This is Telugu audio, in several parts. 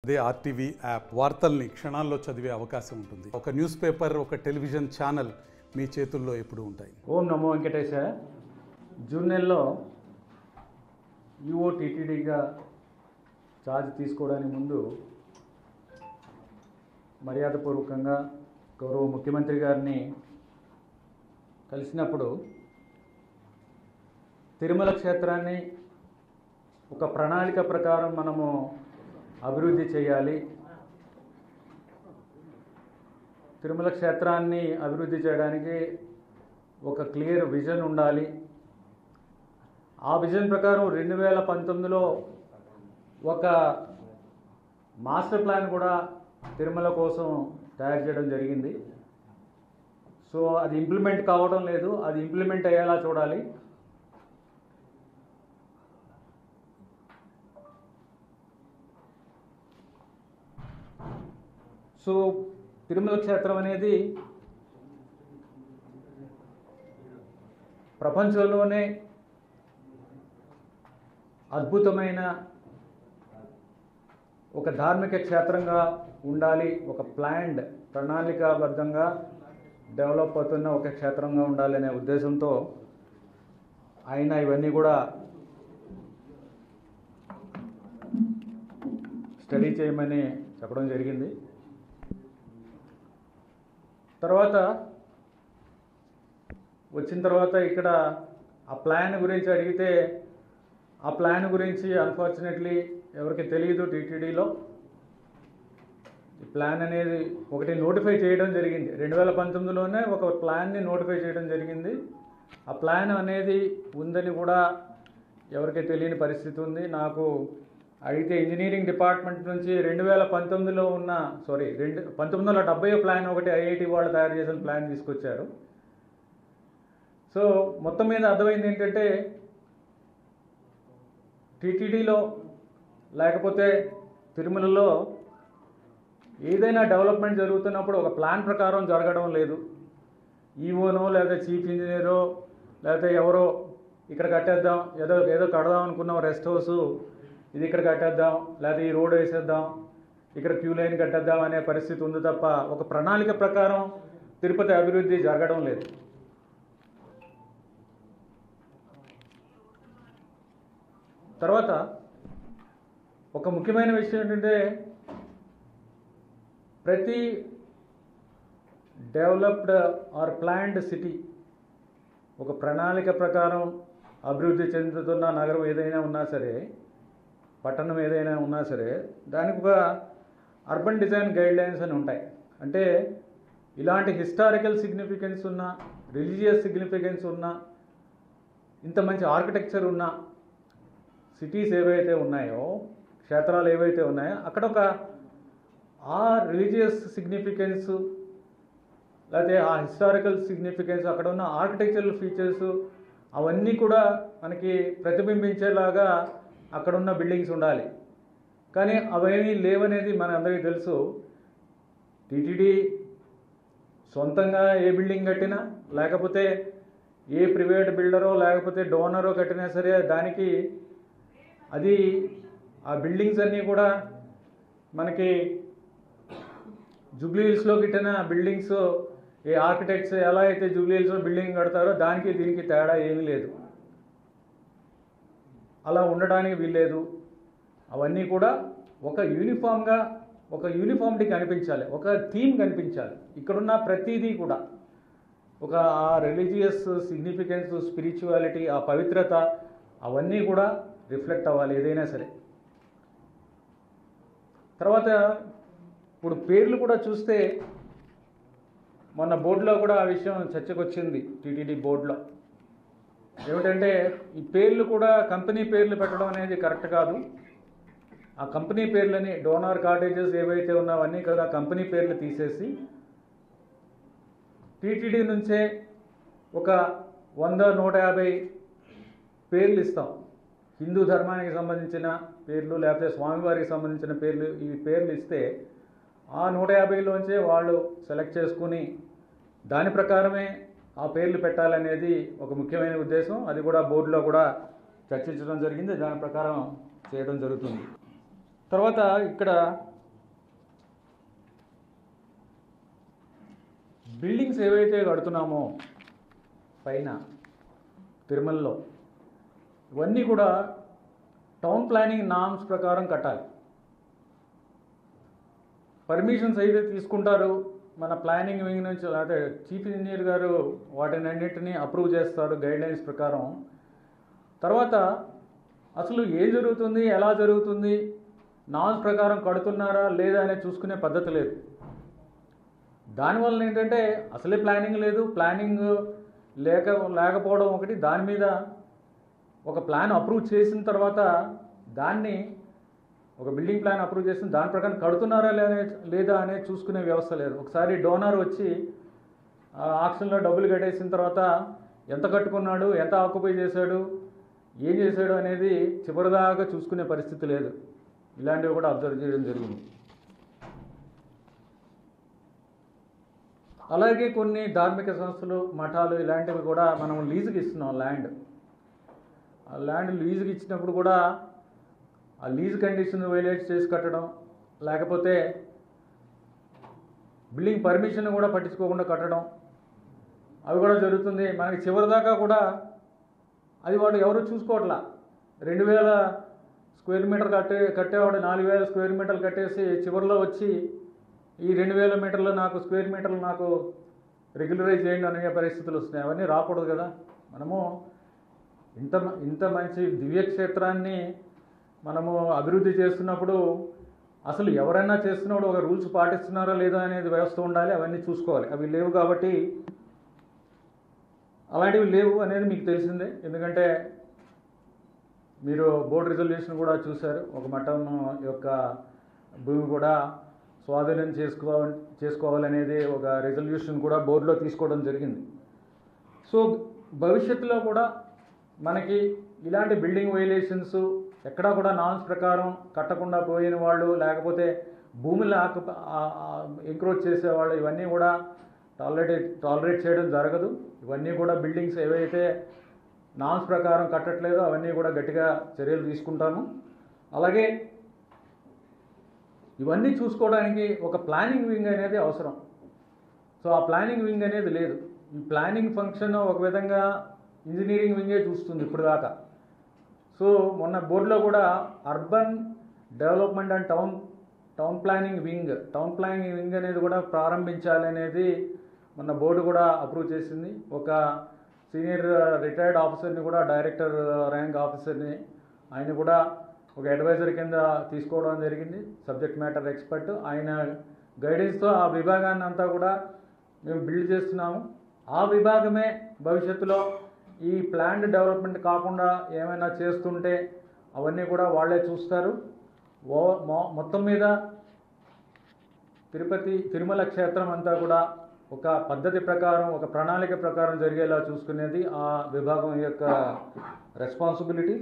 అదే ఆర్టీవీ యాప్ వార్తల్ని క్షణాల్లో చదివే అవకాశం ఉంటుంది. ఒక న్యూస్ పేపర్, ఒక టెలివిజన్ ఛానల్ మీ చేతుల్లో ఎప్పుడూ ఉంటాయి. ఓం నమో వెంకటేశ. జూన్ నెలలో టీటీడీగా ఛార్జ్ తీసుకోవడానికి ముందు మర్యాదపూర్వకంగా గౌరవ ముఖ్యమంత్రి గారిని కలిసినప్పుడు తిరుమల క్షేత్రాన్ని ఒక ప్రణాళిక ప్రకారం మనము అభివృద్ధి చేయాలి, తిరుమల క్షేత్రాన్ని అభివృద్ధి చేయడానికి ఒక క్లియర్ విజన్ ఉండాలి. ఆ విజన్ ప్రకారం 2019లో ఒక మాస్టర్ ప్లాన్ కూడా తిరుమల కోసం తయారు చేయడం జరిగింది. సో అది ఇంప్లిమెంట్ కావడం లేదు, అది ఇంప్లిమెంట్ అయ్యేలా చూడాలి. సో తిరుమల క్షేత్రం అనేది ప్రపంచంలోనే అద్భుతమైన ఒక ధార్మిక క్షేత్రంగా ఉండాలి, ఒక ప్లాన్డ్ ప్రణాళికాబద్ధంగా డెవలప్ అవుతున్న ఒక క్షేత్రంగా ఉండాలనే ఉద్దేశంతో ఆయన ఇవన్నీ కూడా స్టడీ చేయమని చెప్పడం జరిగింది. తర్వాత వచ్చిన తర్వాత ఇక్కడ ఆ ప్లాన్ గురించి అడిగితే ఆ ప్లాన్ గురించి అన్ఫార్చునేట్లీ ఎవరికి తెలియదు. టీటీడీలో ఈ ప్లాన్ అనేది ఒకటి నోటిఫై చేయడం జరిగింది, 2019లోనే ఒక ప్లాన్ని నోటిఫై చేయడం జరిగింది. ఆ ప్లాన్ అనేది ఉందని కూడా ఎవరికి తెలియని పరిస్థితి ఉంది. నాకు అడిగితే ఇంజనీరింగ్ డిపార్ట్మెంట్ నుంచి 2019లో ఉన్న 1970 ప్లాన్ ఒకటి ఐఐటి వాళ్ళు తయారు చేసిన ప్లాన్ తీసుకొచ్చారు. సో మొత్తం మీద అర్థమైంది ఏంటంటే టీటీడీలో లేకపోతే తిరుమలలో ఏదైనా డెవలప్మెంట్ జరుగుతున్నప్పుడు ఒక ప్లాన్ ప్రకారం జరగడం లేదు. ఈవోనో లేదా చీఫ్ ఇంజనీరో లేకపోతే ఎవరో ఇక్కడ కట్టేద్దాం, ఏదో కడదాం అనుకున్నాం రెస్ట్ హౌస్, ఇది ఇక్కడ కట్టేద్దాం, లేదా ఈ రోడ్ వేసేద్దాం, ఇక్కడ క్యూ లైన్ కట్టేద్దాం అనే పరిస్థితి ఉంది తప్ప ఒక ప్రణాళిక ప్రకారం తిరుపతి అభివృద్ధి జరగడం లేదు. తర్వాత ఒక ముఖ్యమైన విషయం ఏంటంటే ప్రతి డెవలప్డ్ ఆర్ ప్లాన్డ్ సిటీ, ఒక ప్రణాళిక ప్రకారం అభివృద్ధి చెందుతున్న నగరం ఏదైనా ఉన్నా సరే, పట్టణం ఏదైనా ఉన్నా సరే, దానికి ఒక అర్బన్ డిజైన్ గైడ్లైన్స్ అని ఉంటాయి. అంటే ఇలాంటి హిస్టారికల్ సిగ్నిఫికెన్స్ ఉన్న, రిలీజియస్ సిగ్నిఫికెన్స్ ఉన్న, ఇంత మంచి ఆర్కిటెక్చర్ ఉన్న సిటీస్ ఏవైతే ఉన్నాయో, క్షేత్రాలు ఏవైతే ఉన్నాయో, అక్కడ ఒక ఆ రిలీజియస్ సిగ్నిఫికెన్స్ లేకపోతే ఆ హిస్టారికల్ సిగ్నిఫికెన్స్, అక్కడ ఉన్న ఆర్కిటెక్చరల్ ఫీచర్స్ అవన్నీ కూడా మనకి ప్రతిబింబించేలాగా అక్కడున్న బిల్డింగ్స్ ఉండాలి. కానీ అవేమీ లేవనేది మన అందరికీ తెలుసు. టీటీడీ సొంతంగా ఏ బిల్డింగ్ కట్టినా లేకపోతే ఏ ప్రైవేట్ బిల్డరో లేకపోతే డోనరో కట్టినా సరే, దానికి అది ఆ బిల్డింగ్స్ అన్నీ కూడా మనకి జూబ్లీ హిల్స్లో కట్టిన బిల్డింగ్స్, ఏ ఆర్కిటెక్ట్స్ ఎలా అయితే జూబ్లీ హిల్స్లో బిల్డింగ్ కడతారో దానికి దీనికి తేడా ఏమీ లేదు, అలా ఉండడానికి వీల్లేదు. అవన్నీ కూడా ఒక యూనిఫామ్గా, ఒక యూనిఫామిటీ కనిపించాలి, ఒక థీమ్ కనిపించాలి. ఇక్కడున్న ప్రతిదీ కూడా ఒక ఆ రిలీజియస్ సిగ్నిఫికెన్స్, స్పిరిచువాలిటీ, ఆ పవిత్రత అవన్నీ కూడా రిఫ్లెక్ట్ అవ్వాలి ఏదైనా సరే. తర్వాత ఇప్పుడు పేర్లు కూడా చూస్తే మొన్న బోర్డులో కూడా ఆ విషయం చర్చకు వచ్చింది. టీటీడీ బోర్డులో ఏమిటంటే ఈ పేర్లు కూడా కంపెనీ పేర్లు పెట్టడం అనేది కరెక్ట్ కాదు. ఆ కంపెనీ పేర్లని, డోనార్ కాటేజెస్ ఏవైతే ఉన్నావన్నీ కదా కంపెనీ పేర్లు తీసేసి టీటీడీ నుంచే ఒక 100-150 పేర్లు ఇస్తాం. హిందూ ధర్మానికి సంబంధించిన పేర్లు లేకపోతే స్వామివారికి సంబంధించిన పేర్లు, ఈ పేర్లు ఇస్తే ఆ 150లోంచే వాళ్ళు సెలెక్ట్ చేసుకుని దాని ప్రకారమే ఆ పేర్లు పెట్టాలనేది ఒక ముఖ్యమైన ఉద్దేశం. అది కూడా బోర్డులో కూడా చర్చించడం జరిగింది, దాని ప్రకారం చేయడం జరుగుతుంది. తర్వాత ఇక్కడ బిల్డింగ్స్ ఏవైతే కడుతున్నామో పైన తిరుమలలో ఇవన్నీ కూడా టౌన్ ప్లానింగ్ నామ్స్ ప్రకారం కట్టాలి. పర్మిషన్స్ అయితే తీసుకుంటారు మన ప్లానింగ్ వింగ్ నుంచి, అదే చీఫ్ ఇంజనీర్ గారు వాటిని అన్నింటినీ అప్రూవ్ చేస్తారు గైడ్లైన్స్ ప్రకారం. తర్వాత అసలు ఏం జరుగుతుంది, ఎలా జరుగుతుంది, నామ్స్ ప్రకారం కడుతున్నారా లేదా అనేది చూసుకునే పద్ధతి లేదు. దానివల్ల ఏంటంటే అసలే ప్లానింగ్ లేదు, ప్లానింగ్ లేకపోవడం ఒకటి, దాని మీద ఒక ప్లాన్ అప్రూవ్ చేసిన తర్వాత దాన్ని ఒక బిల్డింగ్ ప్లాన్ అప్రూవ్ చేసిన దాని ప్రకారం కడుతున్నారా లేదా అనేది చూసుకునే వ్యవస్థ లేదు. ఒకసారి డోనర్ వచ్చి ఆక్షన్లో డబ్బులు కట్టేసిన తర్వాత ఎంత కట్టుకున్నాడు, ఎంత ఆక్యుపై చేశాడు, ఏం చేశాడు అనేది చివరిదాకా చూసుకునే పరిస్థితి లేదు. ఇలాంటివి కూడా అబ్జర్వ్ చేయడం జరిగింది. అలాగే కొన్ని ధార్మిక సంస్థలు, మఠాలు ఇలాంటివి కూడా మనం లీజుకి ఇస్తున్నాం ల్యాండ్. ఆ ల్యాండ్ లీజుకి ఇచ్చినప్పుడు కూడా ఆ లీజ్ కండిషన్ వైలేట్ చేసి కట్టడం, లేకపోతే బిల్డింగ్ పర్మిషన్ కూడా పట్టించుకోకుండా కట్టడం, అవి కూడా జరుగుతుంది. మనకి చివరిదాకా కూడా అది వాడు ఎవరు చూసుకోవట్లా. 2000 స్క్వేర్ మీటర్ కట్టేవాడు 4000 స్క్వేర్ మీటర్లు కట్టేసి చివరిలో వచ్చి ఈ 2000 మీటర్లు స్క్వేర్ మీటర్లు నాకు రెగ్యులరైజ్ చేయండి అనే పరిస్థితులు వస్తున్నాయి. అవన్నీ రాకూడదు కదా. మనము ఇంత మంచి దివ్యక్షేత్రాన్ని మనము అభివృద్ధి చేస్తున్నప్పుడు అసలు ఎవరైనా చేస్తున్నప్పుడు ఒక రూల్స్ పాటిస్తున్నారా లేదా అనేది వ్యవస్థ ఉండాలి. అవన్నీ చూసుకోవాలి. అవి లేవు కాబట్టి, అలాంటివి లేవు అనేది మీకు తెలిసిందే. ఎందుకంటే మీరు బోర్డు రిజల్యూషన్ కూడా చూశారు. ఒక మఠం యొక్క భూమి కూడా స్వాధీనం చేసుకోవాలనేది ఒక రిజల్యూషన్ కూడా బోర్డులో తీసుకోవడం జరిగింది. సో భవిష్యత్తులో కూడా మనకి ఇలాంటి బిల్డింగ్ వైలేషన్స్ ఎక్కడా కూడా నామ్స్ ప్రకారం కట్టకుండా పోయిన వాళ్ళు, లేకపోతే భూములు ఎంక్రోచ్ చేసేవాళ్ళు, ఇవన్నీ కూడా టాలరేట్ చేయడం జరగదు. ఇవన్నీ కూడా బిల్డింగ్స్ ఏవైతే నామ్స్ ప్రకారం కట్టట్లేదో అవన్నీ కూడా గట్టిగా చర్యలు తీసుకుంటాము. అలాగే ఇవన్నీ చూసుకోవడానికి ఒక ప్లానింగ్ వింగ్ అనేది అవసరం. సో ఆ ప్లానింగ్ వింగ్ అనేది లేదు. ఈ ప్లానింగ్ ఫంక్షన్ ఒక విధంగా ఇంజనీరింగ్ వింగే చూస్తుంది ఇప్పుడు దాకా. సో మొన్న బోర్డులో కూడా urban development and town planning wing అనేది కూడా ప్రారంభించాలి అనేది మొన్న బోర్డు కూడా అప్రూవ్ చేసింది. ఒక సీనియర్ రిటైర్డ్ ఆఫీసర్ని కూడా, డైరెక్టర్ ర్యాంక్ ఆఫీసర్ని, ఆయన కూడా ఒక అడ్వైజర్ కింద తీసుకోవడం జరిగింది, సబ్జెక్ట్ మ్యాటర్ ఎక్స్పర్ట్. ఆయన గైడెన్స్తో ఆ విభాగాన్ని అంతా కూడా మేము బిల్డ్ చేస్తున్నాము. ఆ విభాగమే భవిష్యత్తులో ఈ ప్లాన్డ్ డెవలప్మెంట్ కాకుండా ఏమైనా చేస్తుంటే అవన్నీ కూడా వాళ్ళే చూస్తారు. మొత్తం మీద తిరుమల క్షేత్రం అంతా కూడా ఒక పద్ధతి ప్రకారం, ఒక ప్రణాళిక ప్రకారం జరిగేలా చూసుకునేది ఆ విభాగం యొక్క రెస్పాన్సిబిలిటీ.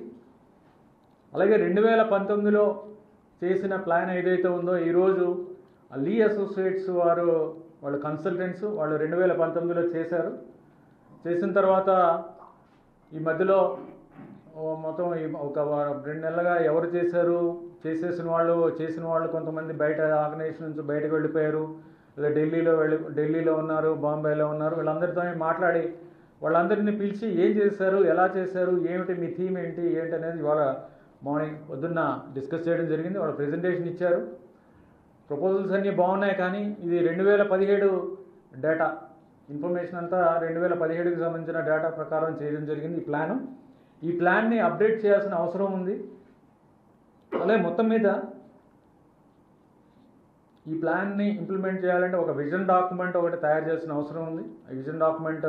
అలాగే 2019లో చేసిన ప్లాన్ ఏదైతే ఉందో, ఈరోజు లీ అసోసియేట్స్ వాళ్ళు కన్సల్టెంట్స్, వాళ్ళు 2019లో చేసిన తర్వాత ఈ మధ్యలో మొత్తం ఒక 2 నెలలుగా ఎవరు చేసిన వాళ్ళు కొంతమంది బయట ఆర్గనైజేషన్ నుంచి బయటకు వెళ్ళిపోయారు, లేదా ఢిల్లీలో ఉన్నారు, బాంబేలో ఉన్నారు. వీళ్ళందరితో మాట్లాడి వాళ్ళందరినీ పిలిచి ఏం చేశారు, ఎలా చేశారు, ఏమిటి మీ థీమ్ ఏంటి అనేది ఇవాళ మార్నింగ్ పొద్దున్న డిస్కస్ చేయడం జరిగింది. వాళ్ళు ప్రెజెంటేషన్ ఇచ్చారు. ప్రపోజల్స్ అన్నీ బాగున్నాయి, కానీ ఇది 2017 డేటా ఇన్ఫర్మేషన్ అంతా 2017కి సంబంధించిన డేటా ప్రకారం చేయడం జరిగింది ఈ ప్లాన్ని అప్డేట్ చేయాల్సిన అవసరం ఉంది. అలాగే మొత్తం మీద ఈ ప్లాన్ని ఇంప్లిమెంట్ చేయాలంటే ఒక విజన్ డాక్యుమెంట్ ఒకటి తయారు చేయాల్సిన అవసరం ఉంది. ఆ విజన్ డాక్యుమెంట్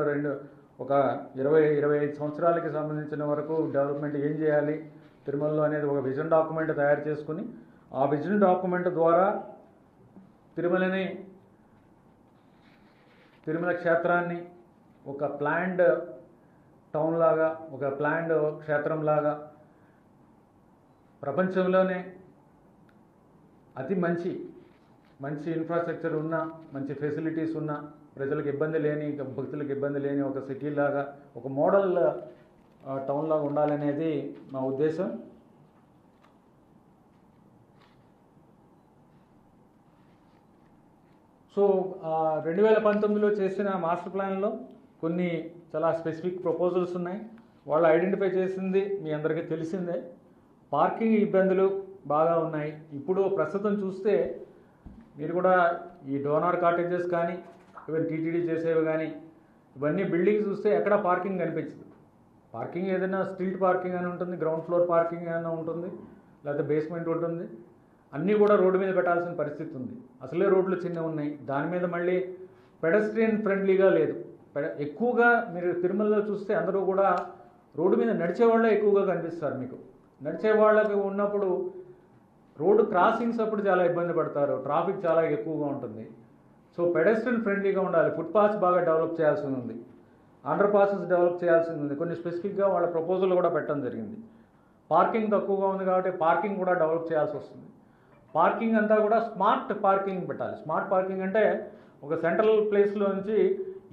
ఒక 20-25 సంవత్సరాలకి సంబంధించిన వరకు డెవలప్మెంట్ ఏం చేయాలి తిరుమలలో అనేది ఒక విజన్ డాక్యుమెంట్ తయారు చేసుకుని, ఆ విజన్ డాక్యుమెంట్ ద్వారా తిరుమల క్షేత్రాన్ని ఒక ప్లాన్డ్ టౌన్ లాగా, ఒక ప్లాన్డ్ క్షేత్రం లాగా, ప్రపంచంలోనే అతి మంచి ఇన్ఫ్రాస్ట్రక్చర్ ఉన్న, మంచి ఫెసిలిటీస్ ఉన్న, ప్రజలకు ఇబ్బంది లేని, భక్తులకు ఇబ్బంది లేని ఒక సిటీ లాగా, ఒక మోడల్ టౌన్ లాగా ఉండాలనేది మా ఉద్దేశం. సో 2019లో చేసిన మాస్టర్ ప్లాన్లో కొన్ని చాలా స్పెసిఫిక్ ప్రపోజల్స్ ఉన్నాయి. వాళ్ళు ఐడెంటిఫై చేసింది మీ అందరికీ తెలిసిందే. పార్కింగ్ ఇబ్బందులు బాగా ఉన్నాయి. ఇప్పుడు ప్రస్తుతం చూస్తే మీరు కూడా ఈ డోనార్ కాటేజెస్ కానీ ఈవెన్ టీటీడీ చేసేవి కానీ ఇవన్నీ బిల్డింగ్స్ చూస్తే ఎక్కడ పార్కింగ్ కనిపించదు. పార్కింగ్ ఏదైనా స్ట్రీట్ పార్కింగ్ అని ఉంటుంది, గ్రౌండ్ ఫ్లోర్ పార్కింగ్ అయినా ఉంటుంది, లేకపోతే బేస్మెంట్ ఉంటుంది. అన్నీ కూడా రోడ్డు మీద పెట్టాల్సిన పరిస్థితి ఉంది. అసలే రోడ్లు చిన్నవి ఉన్నాయి, దాని మీద మళ్ళీ పెడస్ట్రియన్ ఫ్రెండ్లీగా లేదు. ఎక్కువగా మీరు తిరుమలలో చూస్తే అందరూ కూడా రోడ్డు మీద నడిచే వాళ్ళే ఎక్కువగా కనిపిస్తారు. మీకు నడిచే వాళ్ళకి ఉన్నప్పుడు రోడ్డు క్రాసింగ్స్ అప్పుడు చాలా ఇబ్బంది పడతారు, ట్రాఫిక్ చాలా ఎక్కువగా ఉంటుంది. సో పెడస్ట్రియన్ ఫ్రెండ్లీగా ఉండాలి. ఫుట్ పాత్స్ బాగా డెవలప్ చేయాల్సి ఉంది, అండర్ పాసెస్ డెవలప్ చేయాల్సి ఉంది. కొన్ని స్పెసిఫిక్గా వాళ్ళ ప్రపోజల్ కూడా పెట్టడం జరిగింది. పార్కింగ్ తక్కువగా ఉంది కాబట్టి పార్కింగ్ కూడా డెవలప్ చేయాల్సి వస్తుంది. పార్కింగ్ అంతా కూడా స్మార్ట్ పార్కింగ్ పెట్టాలి. స్మార్ట్ పార్కింగ్ అంటే ఒక సెంట్రల్ ప్లేస్లో నుంచి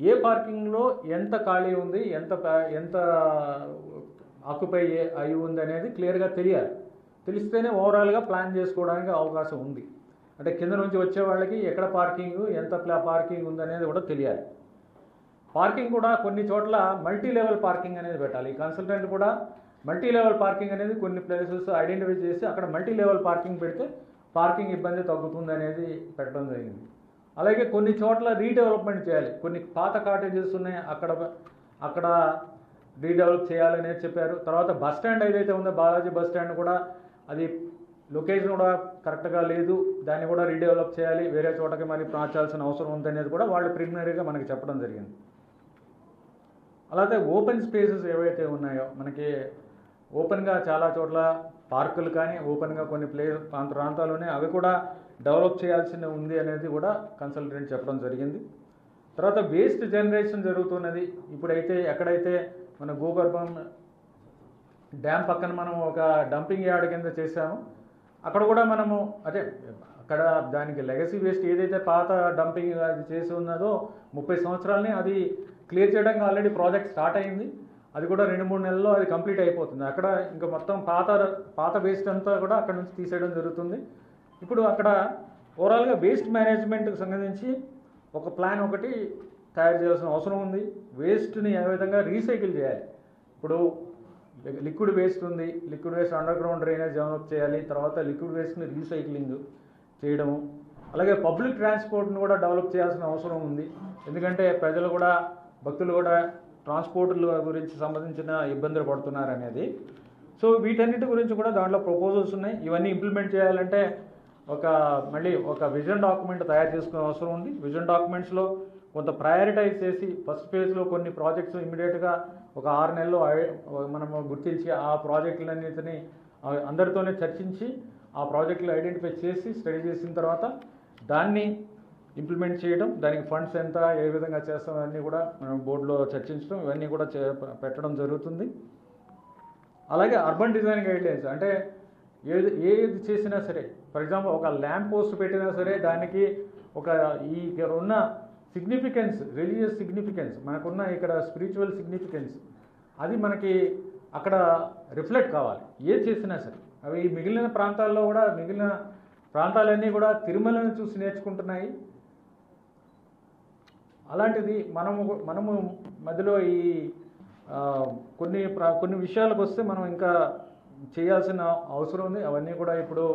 ఏ పార్కింగ్లో ఎంత ఖాళీ ఉంది, ఎంత ఆక్యుపై అయి ఉంది అనేది క్లియర్గా తెలియాలి. తెలిస్తేనే ఓవరాల్గా ప్లాన్ చేసుకోవడానికి అవకాశం ఉంది. అంటే కింద నుంచి వచ్చే వాళ్ళకి ఎక్కడ పార్కింగ్, ఎంత పార్కింగ్ ఉందనేది కూడా తెలియాలి. పార్కింగ్ కూడా కొన్ని చోట్ల మల్టీ లెవెల్ పార్కింగ్ అనేది పెట్టాలి. ఈ కన్సల్టెంట్ కూడా మల్టీ లెవెల్ పార్కింగ్ అనేది కొన్ని ప్లేసెస్ ఐడెంటిఫై చేసి అక్కడ మల్టీ లెవెల్ పార్కింగ్ పెడితే పార్కింగ్ ఇబ్బంది తగ్గుతుంది అనేది పెట్టడం జరిగింది. అలాగే కొన్ని చోట్ల రీడెవలప్మెంట్ చేయాలి. కొన్ని పాత కాటేజెస్ ఉన్నాయి, అక్కడ రీడెవలప్ చేయాలనేది చెప్పారు. తర్వాత బస్ స్టాండ్ ఏదైతే ఉందో బాలాజీ బస్ స్టాండ్ కూడా అది లొకేషన్ కూడా కరెక్ట్గా లేదు, దాన్ని కూడా రీడెవలప్ చేయాలి, వేరే చోటకి మరి మార్చాల్సిన అవసరం ఉందనేది కూడా వాళ్ళు ప్రిలిమినరీగా మనకి చెప్పడం జరిగింది. అలాగే ఓపెన్ స్పేసెస్ ఏవైతే ఉన్నాయో మనకి ఓపెన్గా చాలా చోట్ల పార్కులు కానీ ఓపెన్గా కొన్ని ప్రాంతాలు ఉన్నాయి, అవి కూడా డెవలప్ చేయాల్సి ఉంది అనేది కూడా కన్సల్టెంట్ చెప్పడం జరిగింది. తర్వాత వేస్ట్ జనరేషన్ జరుగుతున్నది. ఇప్పుడైతే ఎక్కడైతే మన భూగర్భం డ్యామ్ పక్కన మనం ఒక డంపింగ్ యార్డ్ కింద చేసాము, అక్కడ కూడా మనము అక్కడ దానికి లెగసీ వేస్ట్ ఏదైతే పాత డంపింగ్ అది చేసి ఉన్నదో 30 సంవత్సరాలని అది క్లియర్ చేయడానికి ఆల్రెడీ ప్రాజెక్ట్ స్టార్ట్ అయింది. అది కూడా 2-3 నెలల్లో అది కంప్లీట్ అయిపోతుంది. అక్కడ ఇంకా మొత్తం పాత వేస్ట్ అంతా కూడా అక్కడ నుంచి తీసేయడం జరుగుతుంది. ఇప్పుడు అక్కడ ఓవరాల్గా వేస్ట్ మేనేజ్మెంట్కి సంబంధించి ఒక ప్లాన్ ఒకటి తయారు చేయాల్సిన అవసరం ఉంది. వేస్ట్ని ఏ విధంగా రీసైకిల్ చేయాలి. ఇప్పుడు లిక్విడ్ వేస్ట్ ఉంది, liquid waste under ground drainage develop చేయాలి. తర్వాత లిక్విడ్ వేస్ట్ని రీసైక్లింగ్ చేయడము, అలాగే పబ్లిక్ ట్రాన్స్పోర్ట్ని కూడా డెవలప్ చేయాల్సిన అవసరం ఉంది. ఎందుకంటే ప్రజలు కూడా భక్తులు కూడా ట్రాన్స్పోర్ట్ల గురించి సంబంధించిన ఇబ్బందులు పడుతున్నారు అనేది. సో వీటన్నిటి గురించి కూడా దాంట్లో ప్రపోజల్స్ ఉన్నాయి. ఇవన్నీ ఇంప్లిమెంట్ చేయాలంటే మళ్ళీ ఒక విజన్ డాక్యుమెంట్ తయారు చేసుకునే అవసరం ఉంది. విజన్ డాక్యుమెంట్స్లో కొంత ప్రయారిటైజ్ చేసి ఫస్ట్ ఫేజ్లో కొన్ని ప్రాజెక్ట్స్ ఇమీడియట్గా ఒక 6 నెలల్లో మనము గుర్తించి ఆ ప్రాజెక్టులన్నింటినీ అందరితోనే చర్చించి ఆ ప్రాజెక్టులు ఐడెంటిఫై చేసి స్టడీ చేసిన తర్వాత దాన్ని ఇంప్లిమెంట్ చేయడం, దానికి ఫండ్స్ ఎంత ఏ విధంగా చేస్తాం అన్నీ కూడా మనం బోర్డులో చర్చించడం, ఇవన్నీ కూడా పెట్టడం జరుగుతుంది. అలాగే అర్బన్ డిజైన్ గైడ్లైన్స్ అంటే ఏది చేసినా సరే, ఫర్ ఎగ్జాంపుల్ ఒక ల్యాంప్ పోస్ట్ పెట్టినా సరే దానికి ఇక్కడ ఉన్న సిగ్నిఫికెన్స్, రిలీజియస్ సిగ్నిఫికెన్స్, మనకున్న ఇక్కడ స్పిరిచువల్ సిగ్నిఫికెన్స్ అది మనకి అక్కడ రిఫ్లెక్ట్ కావాలి ఏది చేసినా సరే. అవి మిగిలిన ప్రాంతాల్లో కూడా మిగిలిన ప్రాంతాలన్నీ కూడా తిరుమలను చూసి నేర్చుకుంటున్నాయి. అలాంటిది మనము మధ్యలో ఈ కొన్ని విషయాలకు వస్తే మనం ఇంకా చేయాల్సిన అవసరం ఉంది. అవన్నీ కూడా ఇప్పుడు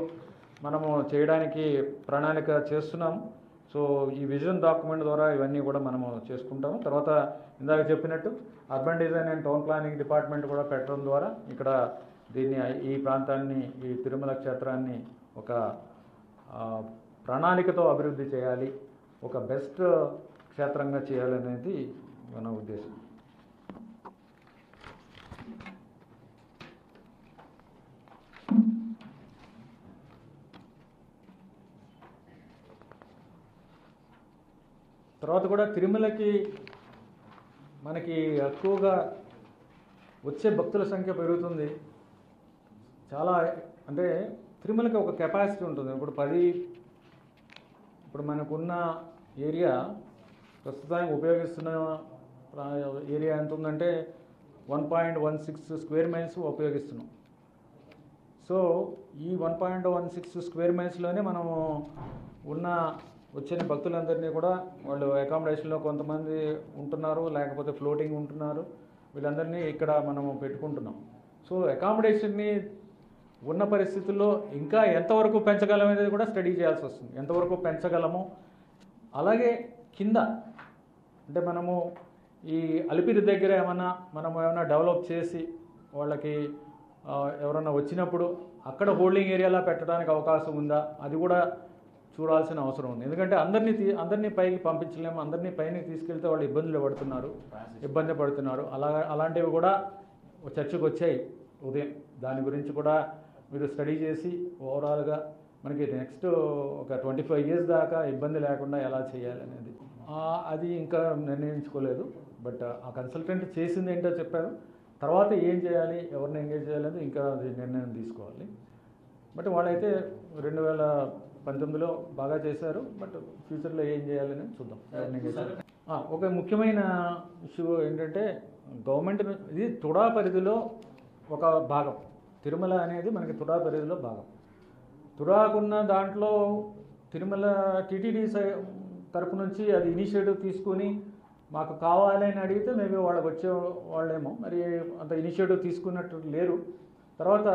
మనము చేయడానికి ప్రణాళిక చేస్తున్నాము. సో ఈ విజన్ డాక్యుమెంట్ ద్వారా ఇవన్నీ కూడా మనము చేసుకుంటాము. తర్వాత ఇందాక చెప్పినట్టు urban design and town planning department కూడా పెట్టడం ద్వారా ఇక్కడ ఈ ప్రాంతాన్ని, ఈ తిరుమల క్షేత్రాన్ని ఒక ప్రణాళికతో అభివృద్ధి చేయాలి, ఒక బెస్ట్ క్షేత్రంగా చేయాలనేది మన ఉద్దేశం. తర్వాత కూడా తిరుమలకి మనకి ఎక్కువగా వచ్చే భక్తుల సంఖ్య పెరుగుతుంది. చాలా అంటే తిరుమలకి ఒక కెపాసిటీ ఉంటుంది. ఇప్పుడు మనకున్న ఏరియా ప్రస్తుతానికి ఉపయోగిస్తున్న ఏరియా ఎంత ఉందంటే 1.16 స్క్వేర్ మైల్స్ ఉపయోగిస్తున్నాం. సో ఈ 1.16 స్క్వేర్ మైల్స్లోనే మనము ఉన్న వచ్చిన భక్తులందరినీ కూడా వాళ్ళు అకామిడేషన్లో కొంతమంది ఉంటున్నారు, లేకపోతే ఫ్లోటింగ్ ఉంటున్నారు, వీళ్ళందరినీ ఇక్కడ మనము పెట్టుకుంటున్నాం. సో అకామిడేషన్ని ఉన్న పరిస్థితుల్లో ఇంకా ఎంతవరకు పెంచగలం అనేది కూడా స్టడీ చేయాల్సి వస్తుంది. ఎంతవరకు పెంచగలము, అలాగే కింద అంటే మనము ఈ అలిపిరి దగ్గర మనం ఏమైనా డెవలప్ చేసి వాళ్ళకి ఎవరన్నా వచ్చినప్పుడు అక్కడ హోల్డింగ్ ఏరియాలా పెట్టడానికి అవకాశం ఉందా, అది కూడా చూడాల్సిన అవసరం ఉంది. ఎందుకంటే అందరినీ పైకి పంపించలేము, అందరినీ పైకి తీసుకెళ్తే వాళ్ళు ఇబ్బంది పడుతున్నారు. అలాంటివి కూడా చర్చకు వచ్చాయి ఉదయం. దాని గురించి కూడా మీరు స్టడీ చేసి ఓవరాల్గా మనకి నెక్స్ట్ ఒక 25 years దాకా ఇబ్బంది లేకుండా ఎలా చేయాలి అనేది అది ఇంకా నిర్ణయించుకోలేదు. బట్ ఆ కన్సల్టెంట్ చేసింది ఏంటో చెప్పారు. తర్వాత ఏం చేయాలి, ఎవరిని ఎంగేజ్ చేయాలని ఇంకా అది నిర్ణయం తీసుకోవాలి. బట్ వాళ్ళైతే 2019లో బాగా చేశారు. బట్ ఫ్యూచర్లో ఏం చేయాలని చూద్దాం. ఒక ముఖ్యమైన ఇష్యూ ఏంటంటే గవర్నమెంట్ ఇది తుడా పరిధిలో ఒక భాగం. తిరుమల అనేది మనకి తుడా పరిధిలో భాగం. తుడాకున్న దాంట్లో తిరుమల టీటీడీ తరపు నుంచి అది ఇనిషియేటివ్ తీసుకుని మాకు కావాలని అడిగితే మేబీ వాళ్ళకి వచ్చే వాళ్ళేమో, మరి అంత ఇనిషియేటివ్ తీసుకున్నట్టు లేరు. తర్వాత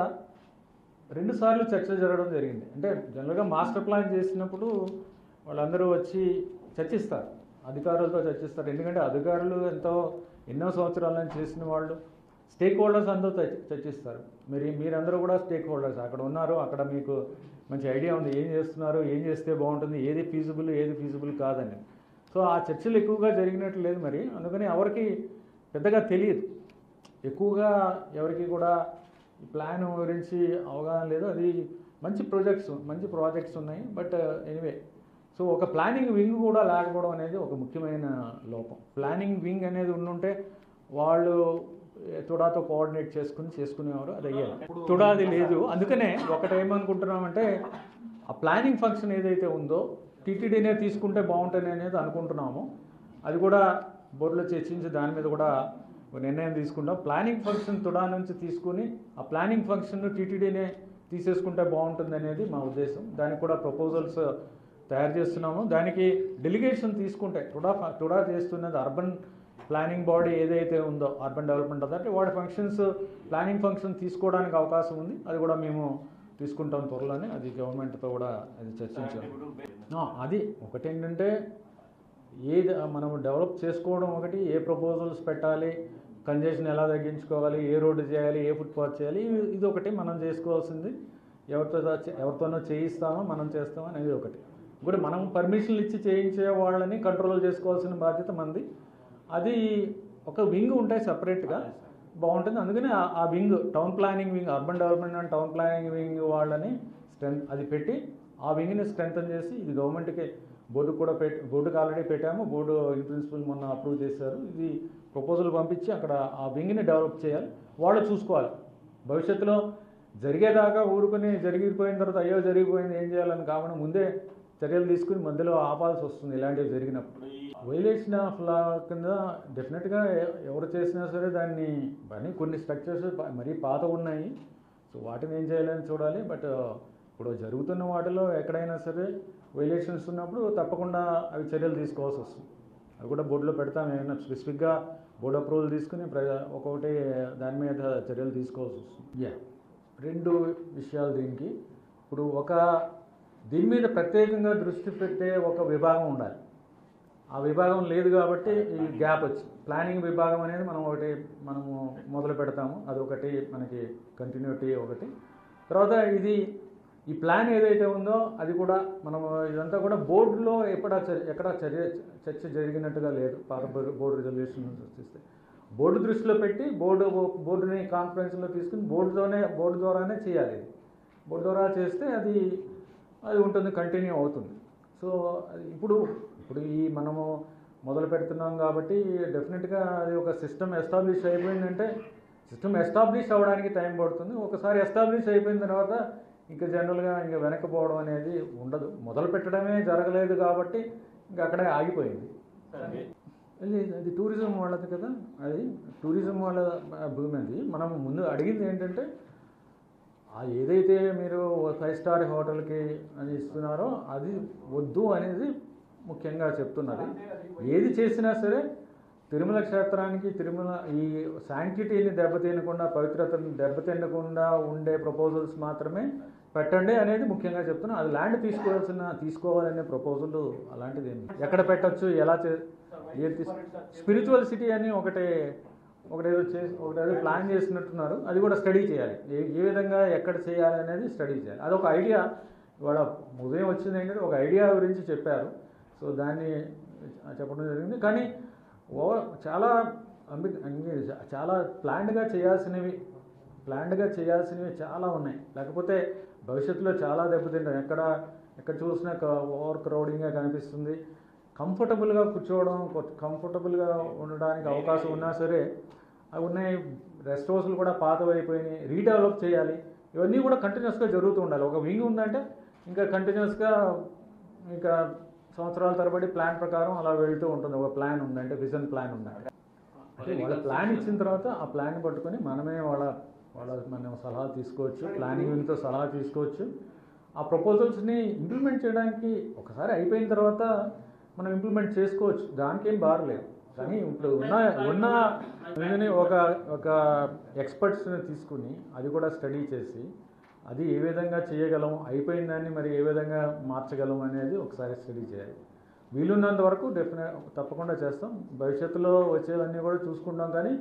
2 సార్లు చర్చ జరగడం జరిగింది. అంటే జనరల్గా మాస్టర్ ప్లాన్ చేసినప్పుడు వాళ్ళందరూ వచ్చి చర్చిస్తారు, అధికారులతో చర్చిస్తారు. ఎందుకంటే అధికారులు ఎన్నో సంవత్సరాల నుంచి చేసిన వాళ్ళు, స్టేక్ హోల్డర్స్ అందరూ చర్చిస్తారు. మీరందరూ కూడా స్టేక్ హోల్డర్స్ అక్కడ ఉన్నారు, అక్కడ మీకు మంచి ఐడియా ఉంది ఏం చేస్తున్నారు, ఏం చేస్తే బాగుంటుంది, ఏది ఫీజిబుల్ కాదని. సో ఆ చర్చలు ఎక్కువగా జరిగినట్లు లేదు. మరి అందుకని ఎవరికి పెద్దగా తెలియదు, ఎక్కువగా ఎవరికి కూడా ఈ ప్లాన్ గురించి అవగాహన లేదు. అది మంచి ప్రాజెక్ట్స్ ఉన్నాయి. బట్ ఎనీవే, సో ఒక ప్లానింగ్ వింగ్ కూడా లేకపోవడం అనేది ఒక ముఖ్యమైన లోపం. ప్లానింగ్ వింగ్ అనేది ఉండుంటే వాళ్ళు తుడాతో కోఆర్డినేట్ చేసుకునేవారు. అది అయ్యారు. తుడాది లేదు. అందుకనే ఒకటేమనుకుంటున్నామంటే ఆ ప్లానింగ్ ఫంక్షన్ ఏదైతే ఉందో టీటీడీనే తీసుకుంటే బాగుంటుంది అనేది అనుకుంటున్నాము. అది కూడా బోర్డులో చర్చించి దాని మీద కూడా నిర్ణయం తీసుకుంటాం. ప్లానింగ్ ఫంక్షన్ తుడా నుంచి తీసుకుని ఆ ప్లానింగ్ ఫంక్షన్ టీటీడీనే తీసేసుకుంటే బాగుంటుంది అనేది మా ఉద్దేశం. దానికి కూడా ప్రపోజల్స్ తయారు చేస్తున్నాము. దానికి డెలిగేషన్ తీసుకుంటే తుడా చేస్తున్నది అర్బన్ ప్లానింగ్ బాడీ ఏదైతే ఉందో అర్బన్ డెవలప్మెంట్ అథారిటీ, వాడి ప్లానింగ్ ఫంక్షన్ తీసుకోవడానికి అవకాశం ఉంది. అది కూడా మేము తీసుకుంటాం త్వరలోనే. అది గవర్నమెంట్తో కూడా అది చర్చించాం. అది ఒకటేంటంటే మనం డెవలప్ చేసుకోవడం ఒకటి, ఏ ప్రపోజల్స్ పెట్టాలి, కంజెషన్ ఎలా తగ్గించుకోవాలి, ఏ రోడ్డు చేయాలి, ఏ ఫుట్పాత్ చేయాలి, ఇది ఒకటి మనం చేసుకోవాల్సింది. ఎవరితోనో చేయిస్తామో మనం చేస్తామో అనేది ఒకటి. ఇప్పుడు మనం పర్మిషన్లు ఇచ్చి చేయించే వాళ్ళని కంట్రోల్ చేసుకోవాల్సిన బాధ్యత మనది. అది ఒక వింగ్ ఉంటాయి సపరేట్గా, బాగుంటుంది. అందుకని ఆ wing town planning wing, urban development and town planning wing వాళ్ళని అది పెట్టి ఆ వింగ్ని స్ట్రెంగ్తన్ చేసి, ఇది గవర్నమెంట్కి బోర్డుకి ఆల్రెడీ పెట్టాము. బోర్డు ఇన్ ప్రిన్సిపల్ మొన్న అప్రూవ్ చేశారు. ఇది ప్రపోజల్ పంపించి అక్కడ ఆ వింగ్ని డెవలప్ చేయాలి. వాళ్ళు చూసుకోవాలి. భవిష్యత్తులో జరిగేదాకా ఊరుకుని జరిగిపోయిన తర్వాత అయ్యో జరిగిపోయింది ఏం చేయాలని కాకుండా ముందే చర్యలు తీసుకుని మధ్యలో ఆపాల్సి వస్తుంది ఇలాంటివి జరిగినప్పుడు. వైలేషన్ ఆఫ్ లా కింద డెఫినెట్గా ఎవరు చేసినా సరే దాన్ని కొన్ని స్ట్రక్చర్స్ మరీ పాత ఉన్నాయి. సో వాటిని ఏం చేయాలని చూడాలి. బట్ ఇప్పుడు జరుగుతున్న వాటిలో ఎక్కడైనా సరే వైలేషన్స్ ఉన్నప్పుడు తప్పకుండా అవి చర్యలు తీసుకోవాల్సి వస్తుంది. అవి కూడా బోర్డులో పెడతాం. ఏమైనా స్పెసిఫిక్గా బోర్డు అప్రూవల్ తీసుకుని ఒక్కొక్కటి దాని మీద చర్యలు తీసుకోవాల్సి వస్తుంది. 2 విషయాలు దీనికి. ఇప్పుడు దీని మీద ప్రత్యేకంగా దృష్టి పెట్టే ఒక విభాగం ఉండాలి. ఆ విభాగం లేదు కాబట్టి ఈ గ్యాప్ వచ్చింది. ప్లానింగ్ విభాగం అనేది మనము మొదలు పెడతాము. అదొకటి మనకి కంటిన్యూటీ ఒకటి. తర్వాత ఈ ప్లాన్ ఏదైతే ఉందో అది కూడా మనము ఇదంతా కూడా బోర్డులో ఎక్కడ చర్చ జరిగినట్టుగా లేదు. పాత బోర్డు రిజల్యూషన్ చూస్తే బోర్డు దృష్టిలో పెట్టి బోర్డుని కాన్ఫరెన్స్లో తీసుకుని బోర్డు ద్వారానే చేయాలి. బోర్డు ద్వారా చేస్తే అది ఉంటుంది, కంటిన్యూ అవుతుంది. సో ఇప్పుడు మనము మొదలు పెడుతున్నాం కాబట్టి డెఫినెట్గా అది ఒక సిస్టమ్ ఎస్టాబ్లిష్ అయిపోయిందంటే సిస్టమ్ ఎస్టాబ్లిష్ అవ్వడానికి టైం పడుతుంది. ఒకసారి ఎస్టాబ్లిష్ అయిపోయిన తర్వాత ఇంకా జనరల్గా ఇంకా వెనక్కిపోవడం అనేది ఉండదు. మొదలు పెట్టడమే జరగలేదు కాబట్టి ఇంకా అక్కడే ఆగిపోయింది. అది టూరిజం వాళ్ళది కదా, అది టూరిజం వాళ్ళ భూమి. అది మనం ముందు అడిగింది ఏంటంటే ఏదైతే మీరు 5 స్టార్ హోటల్కి అని ఇస్తున్నారో అది వద్దు అనేది ముఖ్యంగా చెప్తున్నది. ఏది చేసినా సరే తిరుమల క్షేత్రానికి తిరుమల ఈ శాంక్టిటీని దెబ్బతినకుండా, పవిత్రతను దెబ్బతినకుండా ఉండే ప్రపోజల్స్ మాత్రమే పెట్టండి అనేది ముఖ్యంగా చెప్తున్నా. అది ల్యాండ్ తీసుకోవాలనే ప్రపోజల్ అలాంటిది ఏమి ఎక్కడ పెట్టచ్చు, ఎలా ఏది స్పిరిచువల్ సిటీ అని ఒకటేదో ప్లాన్ చేసినట్టున్నారు. అది కూడా స్టడీ చేయాలి. ఏ విధంగా ఎక్కడ చేయాలి అనేది స్టడీ చేయాలి. అదొక ఐడియా ఇవాళ ఉదయం వచ్చింది ఏంటంటే ఒక ఐడియా గురించి చెప్పారు. సో దాన్ని చెప్పడం జరిగింది. కానీ చాలా చాలా ప్లాన్డ్గా చేయాల్సినవి చాలా ఉన్నాయి. లేకపోతే భవిష్యత్తులో చాలా దెబ్బతింటాం. ఎక్కడ చూసినా ఓవర్ క్రౌడింగ్గా కనిపిస్తుంది. కంఫర్టబుల్గా కూర్చోవడం, కంఫర్టబుల్గా ఉండడానికి అవకాశం ఉన్నా సరే అవి ఉన్నాయి. రెస్ట్ హౌస్లు కూడా పాతవైపోయినాయి, రీడెవలప్ చేయాలి. ఇవన్నీ కూడా కంటిన్యూస్గా జరుగుతూ ఉండాలి. ఒక వింగ్ ఉందంటే ఇంకా కంటిన్యూస్గా ఇంకా సంవత్సరాల తరబడి ప్లాన్ ప్రకారం అలా వెళ్తూ ఉంటుంది. ఒక ప్లాన్ ఉందంటే, విజన్ ప్లాన్ ఉందంటే వాళ్ళ ప్లాన్ ఇచ్చిన తర్వాత ఆ ప్లాన్ పట్టుకొని మనమే మనం సలహా తీసుకోవచ్చు, ప్లానింగ్ వింగ్తో సలహా తీసుకోవచ్చు. ఆ ప్రపోజల్స్ని ఇంప్లిమెంట్ చేయడానికి ఒకసారి అయిపోయిన తర్వాత మనం ఇంప్లిమెంట్ చేసుకోవచ్చు. దానికి ఏం బారలేదు. కానీ ఇప్పుడు ఉన్న ఒక ఎక్స్పర్ట్స్ని తీసుకుని అది కూడా స్టడీ చేసి అది ఏ విధంగా చేయగలం, అయిపోయిన దాన్ని మరి ఏ విధంగా మార్చగలం అనేది ఒకసారి స్టడీ చేయాలి. వీలున్నంత వరకు తప్పకుండా చేస్తాం. భవిష్యత్తులో వచ్చేవన్నీ కూడా చూసుకుంటాం. కానీ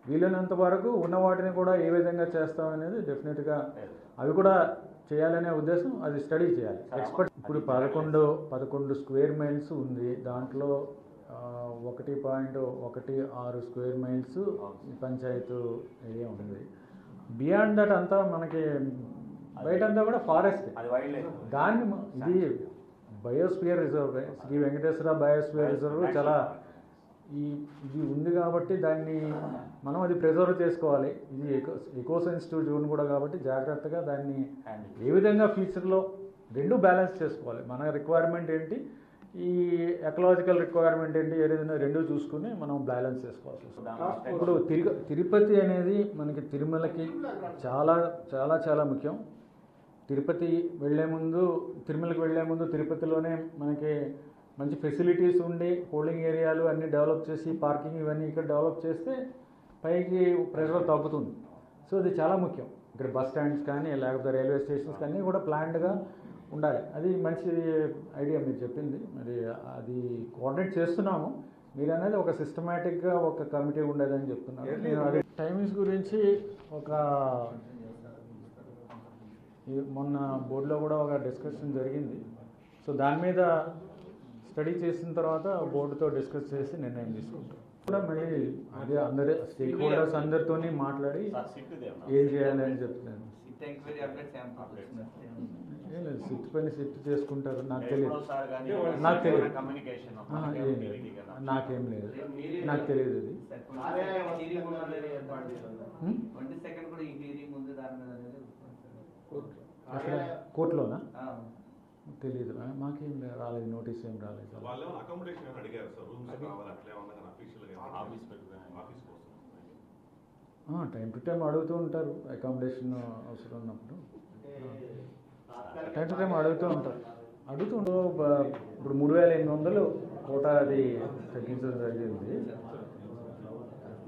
వీలైనంత వరకు ఉన్న వాటిని కూడా ఏ విధంగా చేస్తాం అనేది డెఫినెట్గా అవి కూడా చేయాలనే ఉద్దేశం. అది స్టడీ చేయాలి. ఎక్స్పర్ట్ ఇప్పుడు 11 స్క్వేర్ మైల్స్ ఉంది. దాంట్లో 1.16 స్క్వేర్ మైల్స్ పంచాయతీ ఏరియా ఉంది. బియాండ్ దట్ అంతా మనకి బయట అంతా కూడా ఫారెస్ట్. దాన్ని ఇది biosphere reserve, Sri Venkateswara biosphere reserve చాలా ఇది ఉంది కాబట్టి దాన్ని మనం అది ప్రిజర్వ్ చేసుకోవాలి. ఇది ఎకో సెన్సిటివ్ జోన్ కూడా కాబట్టి జాగ్రత్తగా దాన్ని ఏ విధంగా ఫ్యూచర్లో రెండు బ్యాలెన్స్ చేసుకోవాలి. మన రిక్వైర్మెంట్ ఏంటి, ఈ ఎకలాజికల్ రిక్వైర్మెంట్ ఏంటి, ఏదైనా రెండు చూసుకుని మనం బ్యాలెన్స్ చేసుకోవాల్సి వస్తుంది. ఇప్పుడు తిరుపతి అనేది మనకి తిరుమలకి చాలా చాలా చాలా ముఖ్యం. తిరుమలకి వెళ్లే ముందు తిరుపతిలోనే మనకి మంచి ఫెసిలిటీస్ ఉండి హోల్డింగ్ ఏరియాలు అన్నీ డెవలప్ చేసి పార్కింగ్ ఇవన్నీ ఇక్కడ డెవలప్ చేస్తే పైకి ప్రెషర్ తగ్గుతుంది. సో ఇది చాలా ముఖ్యం. ఇక్కడ బస్ స్టాండ్స్ కానీ లేకపోతే రైల్వే స్టేషన్స్ కానీ కూడా ప్లాన్డ్గా ఉండాలి. అది మంచి ఐడియా మీరు చెప్పింది. మరి అది కోఆర్డినేట్ చేస్తున్నాము. మీరు అనేది ఒక సిస్టమేటిక్గా ఒక కమిటీ ఉండేదని చెప్తున్నాను. నేను అది టైమింగ్స్ గురించి మొన్న బోర్డులో కూడా ఒక డిస్కషన్ జరిగింది. సో దాని మీద స్టడీ చేసిన తర్వాత బోర్డుతో డిస్కస్ చేసి నిర్ణయం తీసుకుంటాం. కూడా మళ్ళీ అదే అందరి స్టేక్ హోల్డర్స్ అందరితో మాట్లాడి ఏం చేయాలని చెప్తున్నాను. ఏం లేదు, సిట్ పైన సిట్ చేసుకుంటారు. నాకు తెలియదు. నాకేం లేదు, నాకు తెలియదు. అది కోర్టులోనా తెలీదు. మాకేం రాలేదు, నోటీస్ ఏం రాలేదు. టైం టు టైం అడుగుతూ ఉంటారు. అకామిడేషన్ అవసరం ఉన్నప్పుడు టైం టు టైం అడుగుతూ ఉంటారు. ఇప్పుడు 3,800 కోటా అది తగ్గించడం జరిగింది.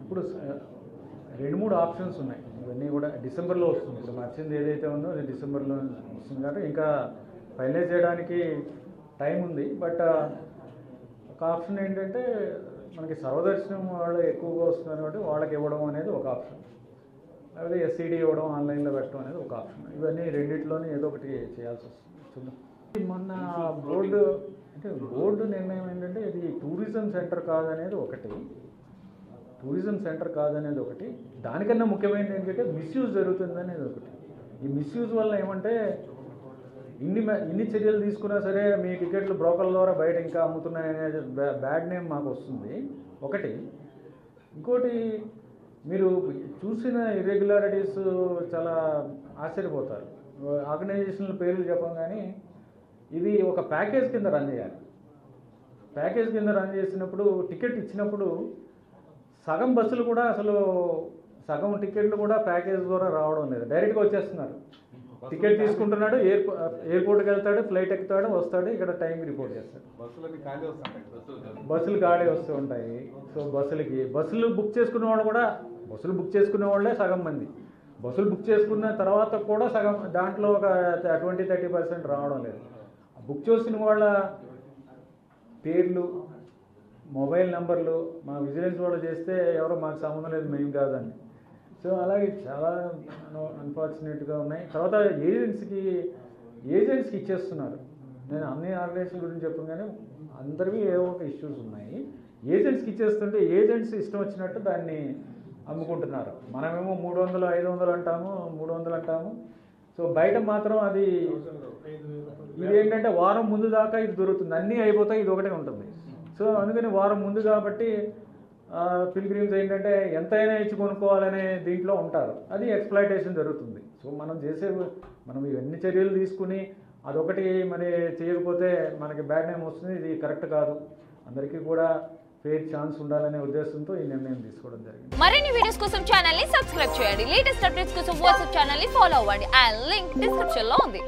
ఇప్పుడు 2-3 ఆప్షన్స్ ఉన్నాయి. ఇవన్నీ కూడా డిసెంబర్లో వస్తుంది. ఇప్పుడు మార్చింది ఏదైతే ఉందో అది డిసెంబర్లో వస్తుంది కాబట్టి ఇంకా ఫైనలైజ్ చేయడానికి టైం ఉంది. బట్ ఒక ఆప్షన్ ఏంటంటే మనకి సర్వదర్శనం వాళ్ళు ఎక్కువగా వస్తున్నారు కాబట్టి వాళ్ళకి ఇవ్వడం అనేది ఒక ఆప్షన్, లేకపోతే ఎస్సీడీ ఇవ్వడం, ఆన్లైన్లో పెట్టడం అనేది ఒక ఆప్షన్. ఇవన్నీ రెండింటిలోనే ఏదో ఒకటి చేయాల్సి వస్తుంది. చూద్దాం. మొన్న బోర్డు నిర్ణయం ఏంటంటే ఇది టూరిజం సెంటర్ కాదనేది ఒకటి. దానికన్నా ముఖ్యమైనది ఏంటంటే మిస్యూజ్ జరుగుతుంది అనేది ఒకటి. ఈ మిస్యూజ్ వల్ల ఏమంటే ఇన్ని చర్యలు తీసుకున్నా సరే మీ టికెట్లు బ్రోకర్ల ద్వారా బయట ఇంకా అమ్ముతున్నాయనేది బ్యాడ్ నేమ్ మాకు వస్తుంది ఒకటి. ఇంకోటి మీరు చూసిన ఇర్రెగ్యులారిటీస్ చాలా ఆశ్చర్యపోతారు. ఆర్గనైజేషన్ల పేర్లు చెప్పం కానీ ఇది ఒక ప్యాకేజ్ కింద రన్ చేయాలి. ప్యాకేజ్ కింద రన్ చేసినప్పుడు టికెట్ ఇచ్చినప్పుడు సగం బస్సులు కూడా సగం టికెట్లు కూడా ప్యాకేజ్ ద్వారా రావడం లేదు, డైరెక్ట్గా వచ్చేస్తున్నారు. టికెట్ తీసుకుంటున్నాడు, ఎయిర్పోర్ట్కి వెళ్తాడు, ఫ్లైట్ ఎక్కుతాడు, వస్తాడు, ఇక్కడ టైంకి రిపోర్ట్ చేస్తాడు. బస్సులు ఖాళీ వస్తూ ఉంటాయి. సో బస్సులు బుక్ చేసుకునే వాళ్ళు కూడా, బస్సులు బుక్ చేసుకునే వాళ్ళే సగం మంది, బస్సులు బుక్ చేసుకున్న తర్వాత కూడా సగం, దాంట్లో ఒక 20-30% రావడం లేదు. బుక్ చేసిన వాళ్ళ పేర్లు, మొబైల్ నెంబర్లు మా విజిలెన్స్ వాళ్ళు చేస్తే ఎవరో మాకు సంబంధం లేదు, మేము కాదండి. సో అలాగే చాలా అన్ఫార్చునేట్గా ఉన్నాయి. తర్వాత ఏజెంట్స్కి ఇచ్చేస్తున్నారు. నేను అన్ని ఆర్గనైజేషన్ గురించి చెప్పాను, కానీ అందరికీ ఏవో ఒక ఇష్యూస్ ఉన్నాయి. ఏజెంట్స్కి ఇచ్చేస్తుంటే ఏజెంట్స్ ఇష్టం వచ్చినట్టు దాన్ని అమ్ముకుంటున్నారు. మనమేమో 300, 500 అంటాము, 300 అంటాము. సో బయట మాత్రం అది ఇదేంటంటే వారం ముందు దాకా ఇది దొరుకుతుంది, అన్నీ అయిపోతాయి, ఇది ఒకటే ఉంటుంది. సో అందుకని వారం ముందు కాబట్టి పిల్గ్రిమ్స్ ఏంటంటే ఎంతైనా ఇచ్చి కొనుక్కోవాలనే దీంట్లో ఉంటారు, అది ఎక్స్‌ప్లాయిటేషన్ జరుగుతుంది. సో మనం ఇవన్నీ చర్యలు తీసుకుని అదొకటి మరి చేయకపోతే మనకి బ్యాడ్ నేమ్ వస్తుంది, ఇది కరెక్ట్ కాదు. అందరికీ కూడా ఫెయిర్ ఛాన్స్ ఉండాలనే ఉద్దేశంతో ఈ నిర్ణయం తీసుకోవడం జరిగింది. మరిన్ని వీడియోస్ కోసం ఛానల్ ని సబ్స్క్రైబ్ చేయండి. లేటెస్ట్ అప్డేట్స్ కోసం వాట్సాప్ ఛానల్ ని ఫాలో అవ్వండి. ఆ లింక్ డిస్క్రిప్షన్ లో ఉంది.